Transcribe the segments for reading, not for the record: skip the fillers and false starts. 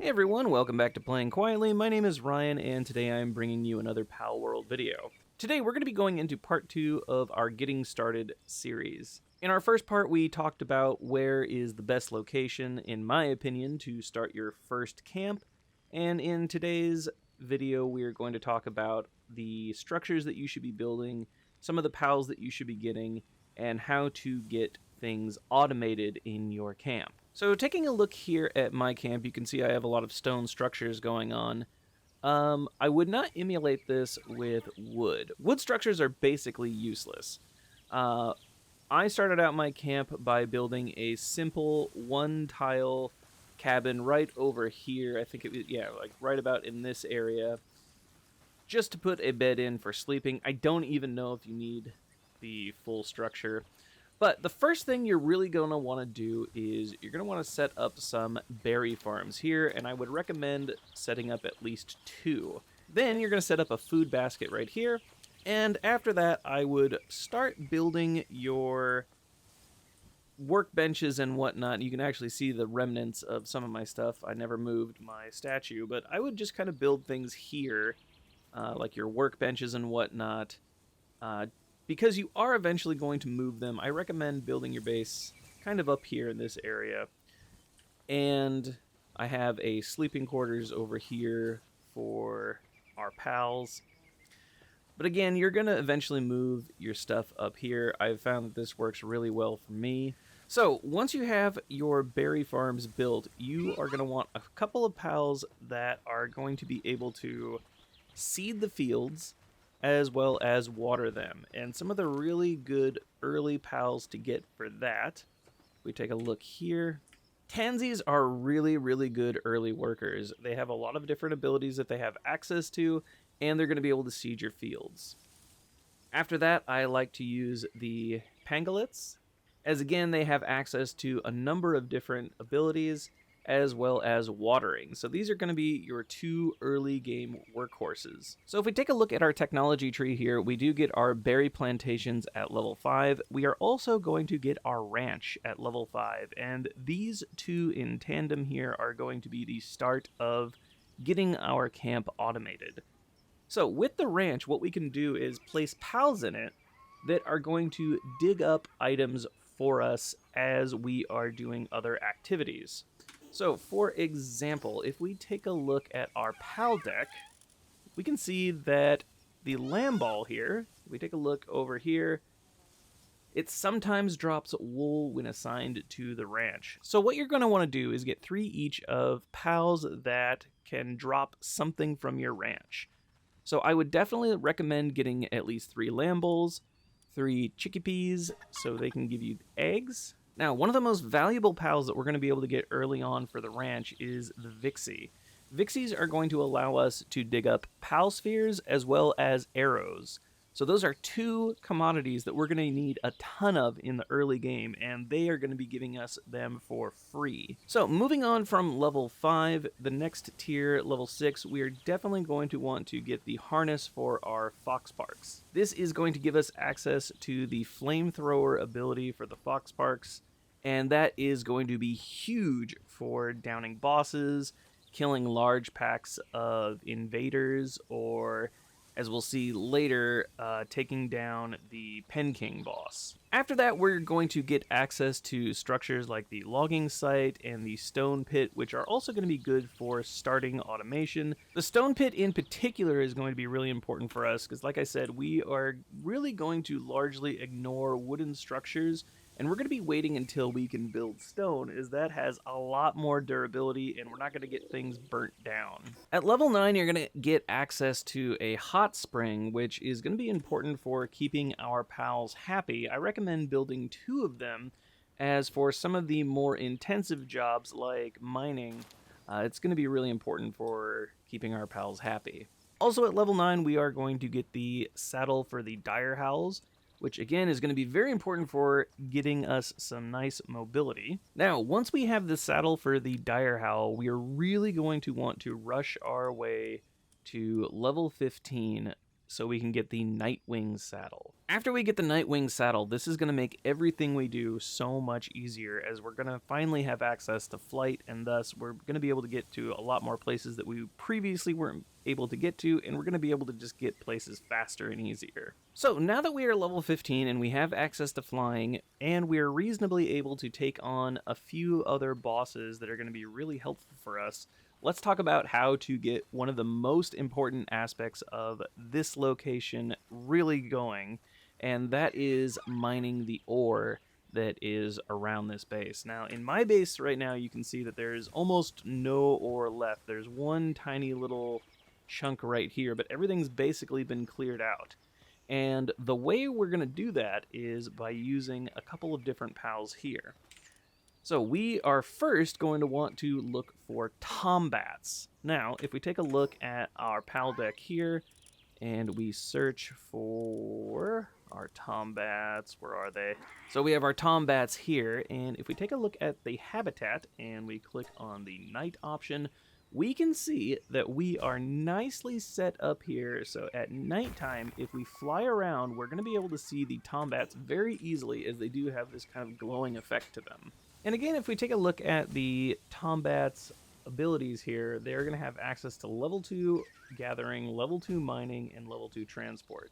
Hey everyone, welcome back to Playing Quietly. My name is Ryan, and today I'm bringing you another Palworld video. Today we're going to be going into part 2 of our Getting Started series. In our first part, we talked about where is the best location, in my opinion, to start your first camp. And in today's video, we are going to talk about the structures that you should be building, some of the pals that you should be getting, and how to get things automated in your camp. So taking a look here at my camp, you can see I have a lot of stone structures going on. I would not emulate this with wood. Wood structures are basically useless. I started out my camp by building a simple one-tile cabin right over here. I think it was, like right about in this area, just to put a bed in for sleeping. I don't even know if you need the full structure. But the first thing you're really going to want to do is you're going to want to set up some berry farms here, and I would recommend setting up at least 2. Then you're going to set up a food basket right here, and after that I would start building your workbenches and whatnot. You can actually see the remnants of some of my stuff. I never moved my statue, but I would just kind of build things here, like your workbenches and whatnot. Because you are eventually going to move them, I recommend building your base kind of up here in this area. And I have a sleeping quarters over here for our pals. But again, you're going to eventually move your stuff up here. I've found that this works really well for me. So once you have your berry farms built, you are going to want a couple of pals that are going to be able to seed the fields as well as water them. And some of the really good early pals to get for that, we take a look here. Tansies are really, really good early workers. They have a lot of different abilities that they have access to, and they're going to be able to seed your fields. After that, I like to use the pangolins, as again, they have access to a number of different abilities, as well as watering. So these are going to be your 2 early game workhorses. So if we take a look at our technology tree here, we do get our berry plantations at level 5. We are also going to get our ranch at level 5, and these 2 in tandem here are going to be the start of getting our camp automated. So with the ranch, what we can do is place pals in it that are going to dig up items for us as we are doing other activities. So, for example, if we take a look at our PAL deck, we can see that the lamb ball here, if we take a look over here, it sometimes drops wool when assigned to the ranch. So what you're going to want to do is get 3 each of PALs that can drop something from your ranch. So I would definitely recommend getting at least 3 lamb balls, 3 chickpeas, so they can give you eggs. Now, one of the most valuable pals that we're going to be able to get early on for the ranch is the Vixie. Vixies are going to allow us to dig up pal spheres as well as arrows. So those are 2 commodities that we're going to need a ton of in the early game, and they are going to be giving us them for free. So moving on from level 5, the next tier, level 6, we are definitely going to want to get the harness for our foxparks. This is going to give us access to the flamethrower ability for the foxparks, and that is going to be huge for downing bosses, killing large packs of invaders, or, as we'll see later, taking down the Pen King boss. After that, we're going to get access to structures like the logging site and the stone pit, which are also going to be good for starting automation. The stone pit in particular is going to be really important for us because, like I said, we are really going to largely ignore wooden structures, and we're going to be waiting until we can build stone, as that has a lot more durability and we're not going to get things burnt down. At level 9, you're going to get access to a hot spring, which is going to be important for keeping our pals happy. I recommend building 2 of them, as for some of the more intensive jobs like mining, it's going to be really important for keeping our pals happy. Also at level 9, we are going to get the saddle for the dire howls, which again is going to be very important for getting us some nice mobility. Now, once we have the saddle for the dire howl, we are really going to want to rush our way to level 15 so we can get the Nightwing saddle. After we get the Nightwing saddle, this is going to make everything we do so much easier, as we're going to finally have access to flight, and thus we're going to be able to get to a lot more places that we previously weren't able to get to, and we're going to be able to just get places faster and easier. So now that we are level 15 and we have access to flying, and we are reasonably able to take on a few other bosses that are going to be really helpful for us, let's talk about how to get one of the most important aspects of this location really going, and that is mining the ore that is around this base. Now, in my base right now, you can see that there's almost no ore left. There's one tiny little chunk right here, but everything's basically been cleared out. And the way we're going to do that is by using a couple of different pals here. So we are first going to want to look for tombats. Now, if we take a look at our pal deck here, and we search for our tombats, where are they? So we have our tombats here, and if we take a look at the habitat, and we click on the night option, we can see that we are nicely set up here. So at nighttime, if we fly around, we're going to be able to see the tombats very easily, as they do have this kind of glowing effect to them. And again, if we take a look at the Tombat's abilities here, they're going to have access to level 2 gathering, level 2 mining, and level 2 transport.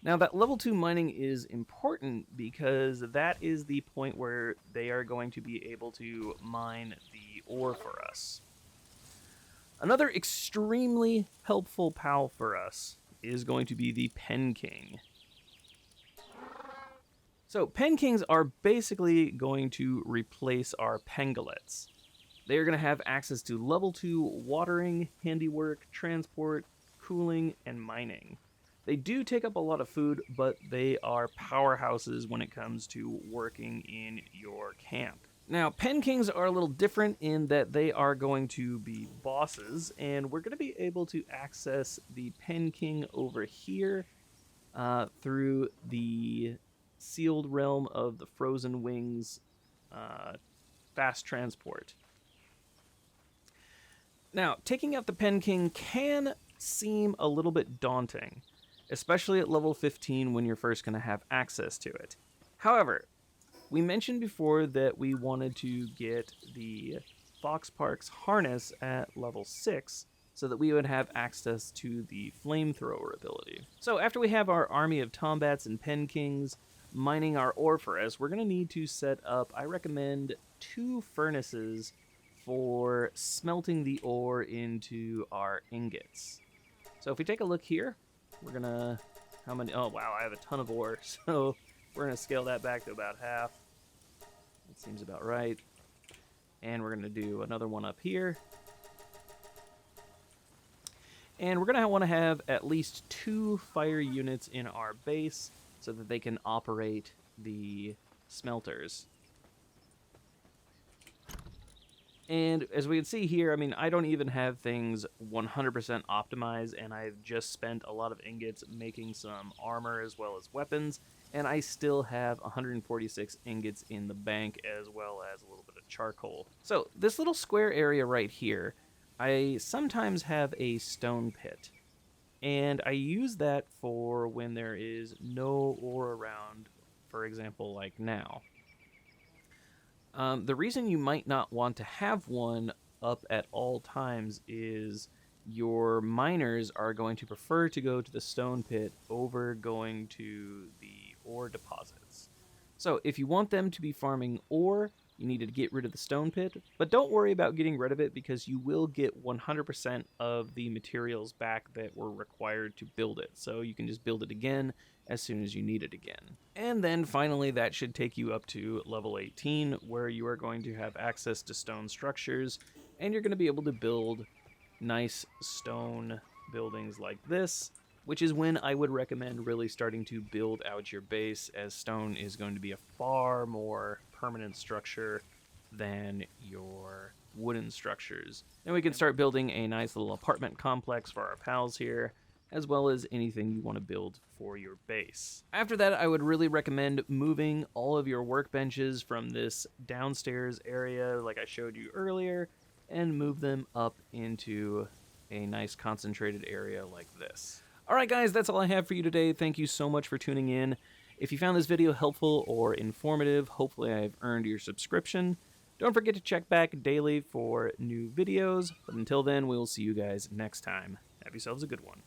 Now, that level 2 mining is important because that is the point where they are going to be able to mine the ore for us. Another extremely helpful pal for us is going to be the Pen King. So Pen Kings are basically going to replace our Pangolets. They are going to have access to level 2 watering, handiwork, transport, cooling, and mining. They do take up a lot of food, but they are powerhouses when it comes to working in your camp. Now, Pen Kings are a little different in that they are going to be bosses, and we're going to be able to access the Pen King over here through the sealed realm of the Frozen Wings fast transport. Now, taking out the Pen King can seem a little bit daunting, especially at level 15 when you're first going to have access to it. However, we mentioned before that we wanted to get the Fox Park's harness at level 6 so that we would have access to the flamethrower ability. So after we have our army of Tombats and Pen Kings mining our ore for us, we're going to need to set up, I recommend, 2 furnaces for smelting the ore into our ingots. So if we take a look here, we're going to, how many, oh wow, I have a ton of ore, so we're going to scale that back to about half. That seems about right. And we're going to do another one up here. And we're going to want to have at least 2 fire units in our base so that they can operate the smelters. And as we can see here, I mean, I don't even have things 100% optimized, and I've just spent a lot of ingots making some armor as well as weapons, and I still have 146 ingots in the bank as well as a little bit of charcoal. So this little square area right here, I sometimes have a stone pit, and I use that for when there is no ore around, for example, like now. The reason you might not want to have one up at all times is your miners are going to prefer to go to the stone pit over going to the ore deposits. So if you want them to be farming ore, you need to get rid of the stone pit, but don't worry about getting rid of it because you will get 100% of the materials back that were required to build it. So you can just build it again as soon as you need it again. And then finally, that should take you up to level 18, where you are going to have access to stone structures, and you're going to be able to build nice stone buildings like this, which is when I would recommend really starting to build out your base, as stone is going to be a far more permanent structure than your wooden structures. And we can start building a nice little apartment complex for our pals here, as well as anything you want to build for your base. After that, I would really recommend moving all of your workbenches from this downstairs area like I showed you earlier, and move them up into a nice concentrated area like this. All right, guys, that's all I have for you today. Thank you so much for tuning in. If you found this video helpful or informative, hopefully I've earned your subscription. Don't forget to check back daily for new videos. But until then, we will see you guys next time. Have yourselves a good one.